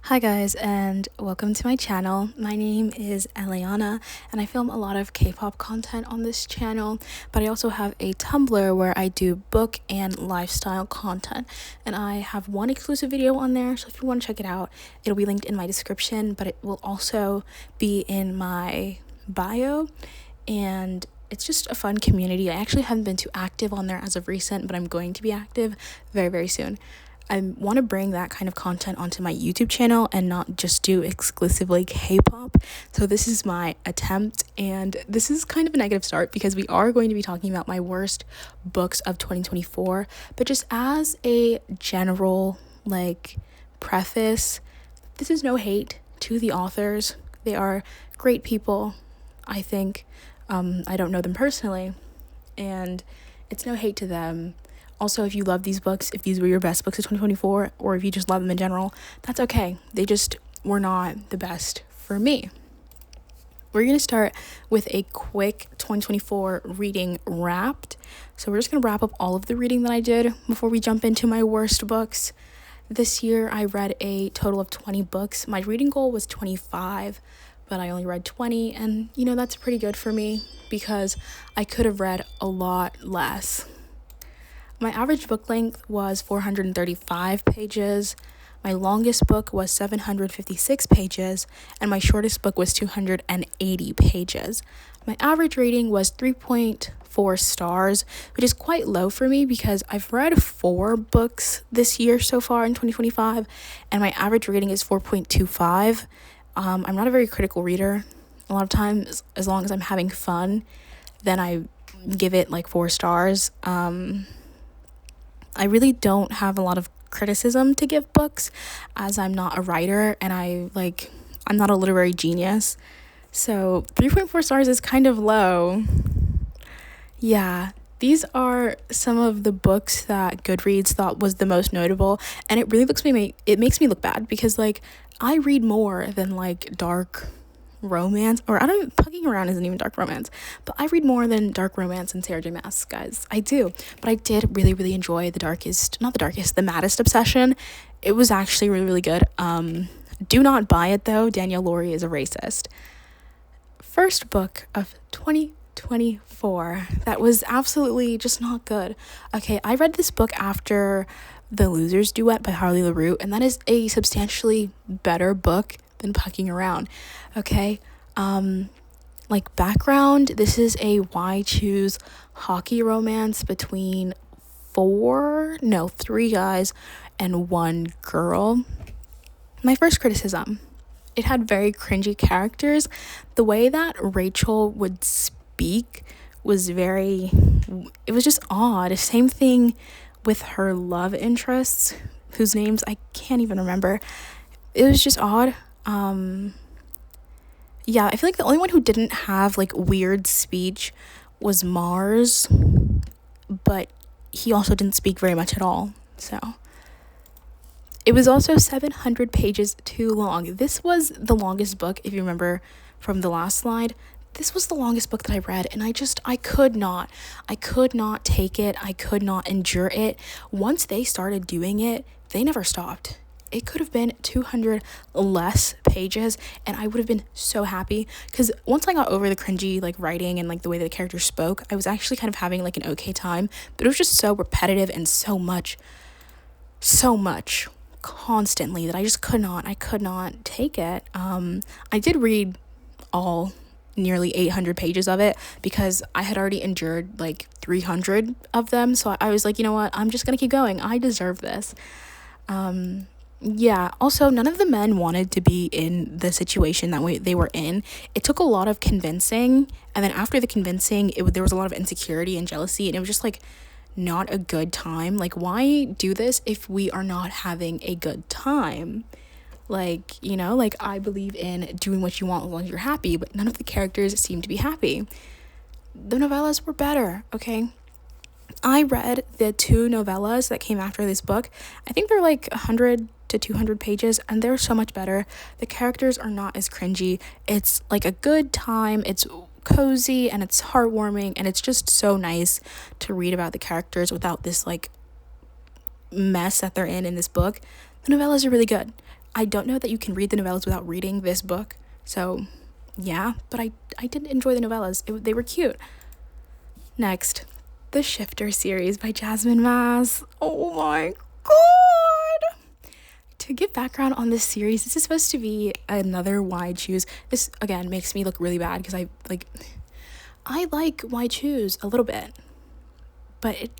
Hi guys, and welcome to my channel. My name is Eliana and I film a lot of K-pop content on this channel, but I also have a Tumblr where I do book and lifestyle content, and I have one exclusive video on there, so if you want to check it out, it'll be linked in my description, but it will also be in my bio. And it's just a fun community. I actually haven't been too active on there as of recent, but I'm going to be active very, very soon. I want to bring that kind of content onto my YouTube channel and not just do exclusively K-pop. So this is my attempt, and this is kind of a negative start because we are going to be talking about my worst books of 2024. But just as a general preface, this is no hate to the authors. They are great people, I think. I don't know them personally, and it's no hate to them. Also, if you love these books, if these were your best books of 2024, or if you just love them in general, that's okay. They just were not the best for me. We're going to start with a quick 2024 reading wrapped. So we're just going to wrap up all of the reading that I did before we jump into my worst books. This year, I read a total of 20 books. My reading goal was 25, but I only read 20, and that's pretty good for me because I could have read a lot less. My average book length was 435 pages. My longest book was 756 pages, and my shortest book was 280 pages. My average rating was 3.4 stars, which is quite low for me because I've read 4 books this year so far in 2025, and my average rating is 4.25. I'm not a very critical reader. A lot of times, as long as I'm having fun, then I give it 4 stars. I really don't have a lot of criticism to give books, as I'm not a writer and I'm not a literary genius. So 3.4 stars is kind of low. Yeah, these are some of the books that Goodreads thought was the most notable, and it really makes me look bad because I read more than dark romance, or I don't even, Pucking Around isn't even dark romance, but I read more than dark romance and Sarah J Maas, guys. I do. But I did really, really enjoy The Maddest Obsession. It was actually really, really good. Do not buy it though. Danielle Laurie is a racist. First book of 2024 that was absolutely just not good. Okay, I read this book after The Losers Duet by Harley LaRue, and that is a substantially better book than Pucking Around. Okay, background, this is a why choose hockey romance between 3 guys and 1 girl. My first criticism: it had very cringy characters. The way that Rachel would speak was it was just odd. Same thing with her love interests, whose names I can't even remember. It was just odd. Yeah, I feel like the only one who didn't have weird speech was Mars, but he also didn't speak very much at all. So it was also 700 pages too long. This was the longest book, if you remember from the last slide. This was the longest book that I read, and I could not take it. I could not endure it. Once they started doing it, they never stopped. It could have been 200 less pages, and I would have been so happy, because once I got over the cringy writing and the way that the characters spoke, I was actually kind of having an okay time, but it was just so repetitive and so much constantly that I could not take it. I did read all nearly 800 pages of it because I had already endured 300 of them, so I was like, you know what, I'm just gonna keep going. I deserve this. Yeah, also, none of the men wanted to be in the situation that they were in. It took a lot of convincing, and then after the convincing, there was a lot of insecurity and jealousy, and it was just not a good time. Why do this if we are not having a good time? I believe in doing what you want as long as you're happy, but none of the characters seem to be happy. The novellas were better, okay? I read the 2 novellas that came after this book. I think they're 100 to 200 pages, and they're so much better. The characters are not as cringy. It's a good time. It's cozy and it's heartwarming, and it's just so nice to read about the characters without this mess that they're in this book. The novellas are really good. I don't know that you can read the novellas without reading this book. So, yeah, but I did enjoy the novellas. They were cute. Next, The Shifter series by Jasmine Maz. Oh my god! To give background on this series, this is supposed to be another Why Choose. This, again, makes me look really bad because I like Why Choose a little bit. But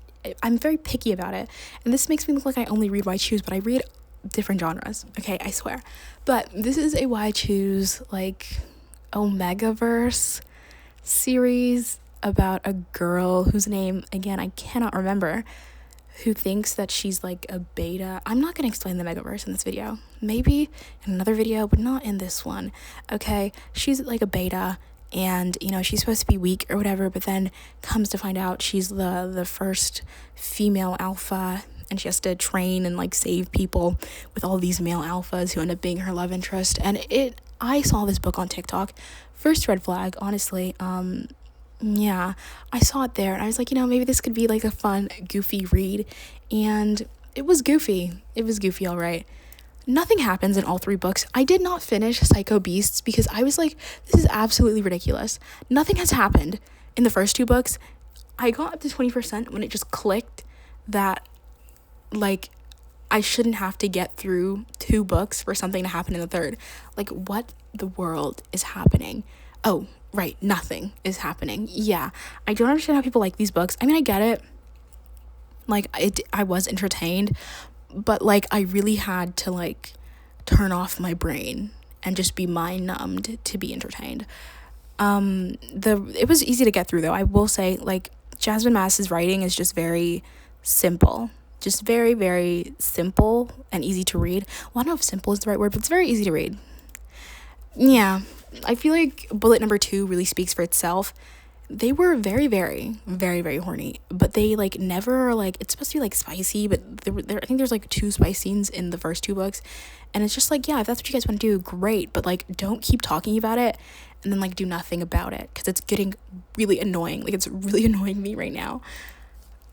I'm very picky about it. And this makes me look like I only read Why Choose, but I read different genres. Okay, I swear. But this is a Why Choose, like, Omegaverse series about a girl whose name, again, I cannot remember, who thinks that she's like a beta. I'm not going to explain the Megaverse in this video. Maybe in another video, but not in this one. Okay, she's like a beta, and you know, she's supposed to be weak or whatever, but then comes to find out she's the first female alpha, and she has to train and like save people with all these male alphas who end up being her love interest. And I saw this book on TikTok. First red flag, honestly. Yeah, I saw it there and I was like, you know, maybe this could be like a fun, goofy read. And it was goofy. All right. Nothing happens in all 3 books. I did not finish Psycho Beasts because I was like, this is absolutely ridiculous. Nothing has happened in the first 2 books. I got up to 20% when it just clicked that, like, I shouldn't have to get through 2 books for something to happen in the 3rd. Like, what the world is happening? Oh, right, nothing is happening. Yeah, I don't understand how people like these books. I mean, I get it. Like, I was entertained, but, like, I really had to, like, turn off my brain and just be mind-numbed to be entertained. It was easy to get through, though. I will say, like, Jasmine Maz's writing is just very simple. Just very, very simple and easy to read. Well, I don't know if simple is the right word, but it's very easy to read. Yeah, I feel like bullet number 2 really speaks for itself. They were very, very, very, very horny, but they, like, never, like, it's supposed to be, like, spicy, but I think there's, like, 2 spice scenes in the first 2 books, and it's just, like, yeah, if that's what you guys want to do, great, but, like, don't keep talking about it, and then, like, do nothing about it, because it's getting really annoying. Like, it's really annoying me right now.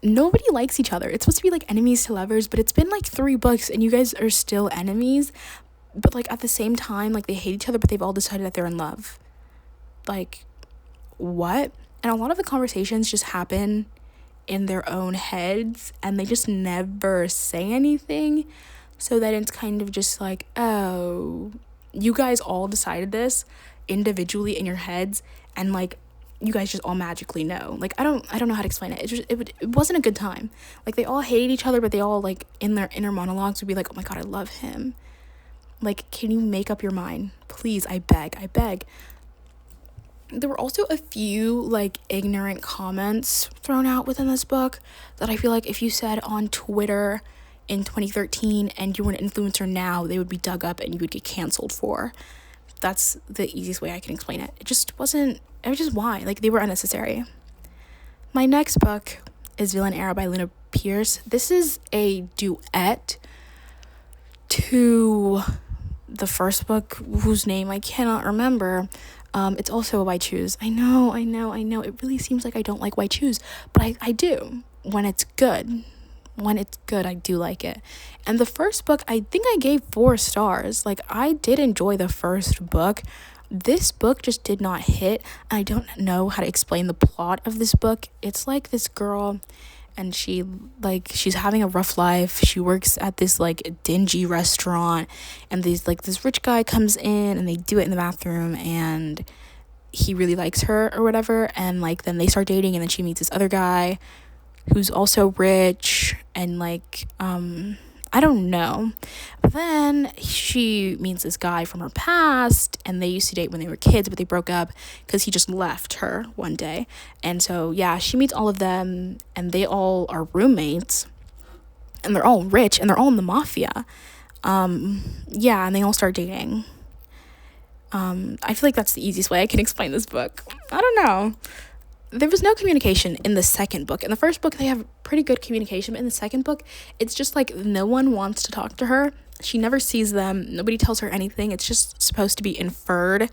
Nobody likes each other. It's supposed to be, like, enemies to lovers, but it's been, like, 3 books, and you guys are still enemies, but, like, at the same time, like, they hate each other, but they've all decided that they're in love. Like, what? And a lot of the conversations just happen in their own heads, and they just never say anything, so that it's kind of just like, oh, you guys all decided this individually in your heads, and, like, you guys just all magically know. Like, I don't know how to explain it. It wasn't a good time. Like, they all hate each other, but they all, like, in their inner monologues would be like, oh my god, I love him. Like, can you make up your mind? Please, I beg. There were also a few, like, ignorant comments thrown out within this book that I feel like if you said on Twitter in 2013 and you were an influencer now, they would be dug up and you would get canceled for. That's the easiest way I can explain it. It was just why? Like, they were unnecessary. My next book is Villain Era by Luna Pierce. This is a duet to the first book, whose name I cannot remember. It's also a Why Choose. I know. It really seems like I don't like Why Choose, but I do. When it's good, I do like it. And the first book, I think I gave 4 stars. Like, I did enjoy the first book. This book just did not hit. I don't know how to explain the plot of this book. It's like this girl, and she's having a rough life. She works at this, like, dingy restaurant, and this rich guy comes in, and they do it in the bathroom, and he really likes her or whatever, and, like, then they start dating, and then she meets this other guy who's also rich, and, like, I don't know. But then she meets this guy from her past, and they used to date when they were kids, but they broke up because he just left her one day. And so, yeah, she meets all of them, and they all are roommates, and they're all rich, and they're all in the mafia. Yeah, and they all start dating. I feel like that's the easiest way I can explain this book. I don't know. There was no communication in the second book. In the first book, they have pretty good communication, but in the second book, it's just like no one wants to talk to her. She never sees them. Nobody tells her anything. It's just supposed to be inferred,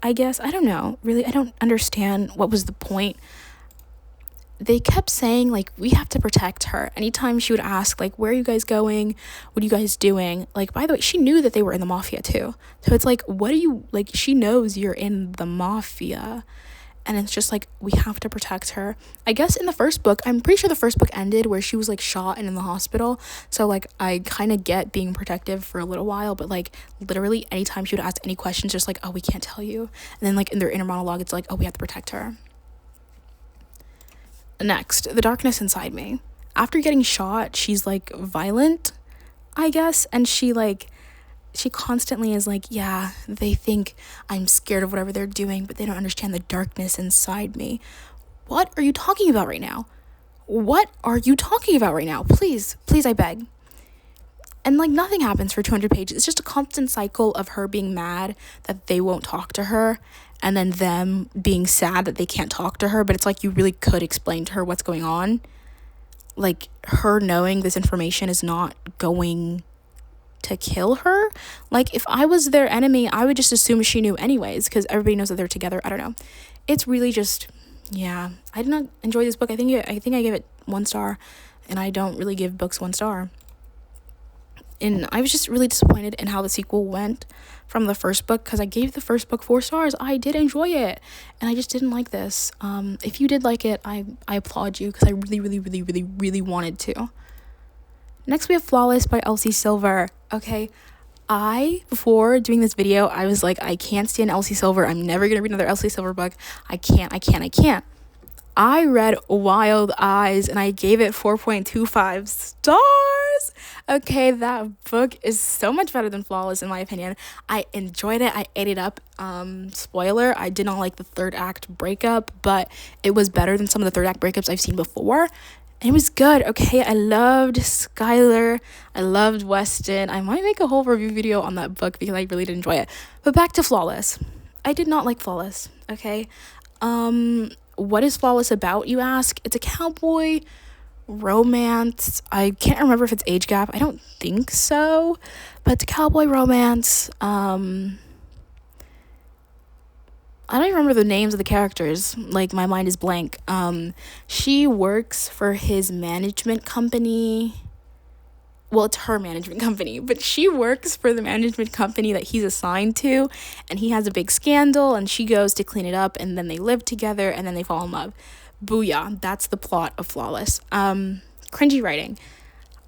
I guess. I don't know. Really, I don't understand what was the point. they kept saying, like, we have to protect her. Anytime she would ask, like, where are you guys going? What are you guys doing? Like, by the way, she knew that they were in the mafia too. So it's like, what are you, like, she knows you're in the mafia. And it's just like, we have to protect her. I guess in the first book, I'm pretty sure the first book ended where she was like shot and in the hospital. So like, I kind of get being protective for a little while, but like literally anytime she would ask any questions, just like, oh, we can't tell you. And then like in their inner monologue, it's like, oh, we have to protect her. Next, the darkness inside me. After getting shot, she's like violent, I guess, and she constantly is like, yeah, they think I'm scared of whatever they're doing, but they don't understand the darkness inside me. What are you talking about right now? What are you talking about right now? Please, I beg. And like nothing happens for 200 pages. It's just a constant cycle of her being mad that they won't talk to her, and then them being sad that they can't talk to her. But it's like, you really could explain to her what's going on. Like, her knowing this information is not going to kill her. Like, if I was their enemy, I would just assume she knew anyways, because everybody knows that they're together. I don't know. It's really just, yeah. I did not enjoy this book. I think I gave it 1 star, and I don't really give books 1 star. And I was just really disappointed in how the sequel went from the first book, because I gave the first book 4 stars. I did enjoy it, and I just didn't like this. If you did like it, I applaud you, because I really wanted to. Next, we have Flawless by Elsie Silver. Okay, before doing this video, I was like, I can't stand Elsie Silver. I'm never going to read another Elsie Silver book. I can't. I read Wild Eyes, and I gave it 4.25 stars. Okay, that book is so much better than Flawless, in my opinion. I enjoyed it. I ate it up. Spoiler, I did not like the 3rd act breakup, but it was better than some of the 3rd act breakups I've seen before. And it was good. Okay, I loved Skylar. I loved Weston. I might make a whole review video on that book because I really did enjoy it. But back to Flawless. I did not like Flawless, okay? What is Flawless about, you ask? It's a cowboy romance. I can't remember if it's age gap. I don't think so. But it's a cowboy romance. I don't even remember the names of the characters. Like, my mind is blank. She works for his management company. Well, it's her management company, but she works for the management company that he's assigned to, and he has a big scandal, and she goes to clean it up, and then they live together, and then they fall in love. Booyah. That's the plot of Flawless. Cringy writing.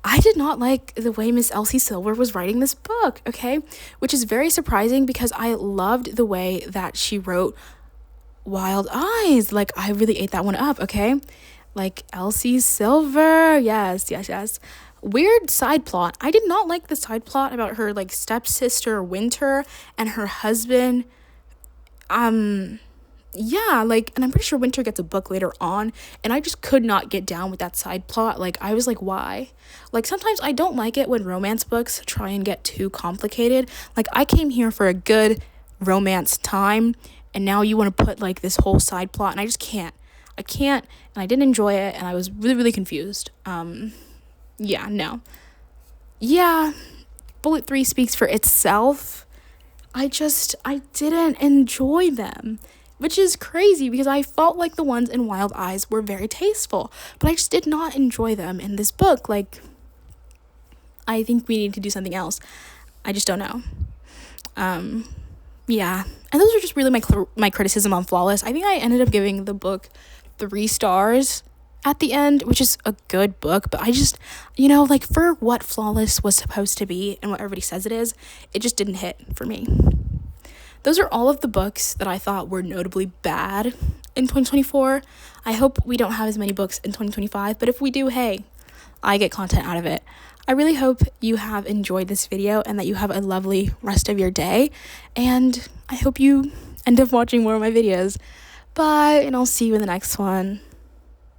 I did not like the way Miss Elsie Silver was writing this book, okay? Which is very surprising, because I loved the way that she wrote Wild Eyes. Like, I really ate that one up, okay? Like, Elsie Silver. Yes. Weird side plot. I did not like the side plot about her, like, stepsister Winter and her husband. Yeah, like, and I'm pretty sure Winter gets a book later on, and I just could not get down with that side plot. Like, I was like, why? Like, sometimes I don't like it when romance books try and get too complicated. Like, I came here for a good romance time, and now you want to put, like, this whole side plot, and I just can't. And I didn't enjoy it, and I was really confused. Yeah, no. Yeah, Bullet 3 speaks for itself. I didn't enjoy them. Which is crazy, because I felt like the ones in Wild Eyes were very tasteful, but I just did not enjoy them in this book. Like, I think we need to do something else. I just don't know. Yeah. And those are just really my criticism on Flawless. I think I ended up giving the book 3 stars at the end, which is a good book, but I just, like, for what Flawless was supposed to be and what everybody says it just didn't hit for me. Those are all of the books that I thought were notably bad in 2024. I hope we don't have as many books in 2025, but if we do, hey, I get content out of it. I really hope you have enjoyed this video and that you have a lovely rest of your day, and I hope you end up watching more of my videos. Bye, and I'll see you in the next one.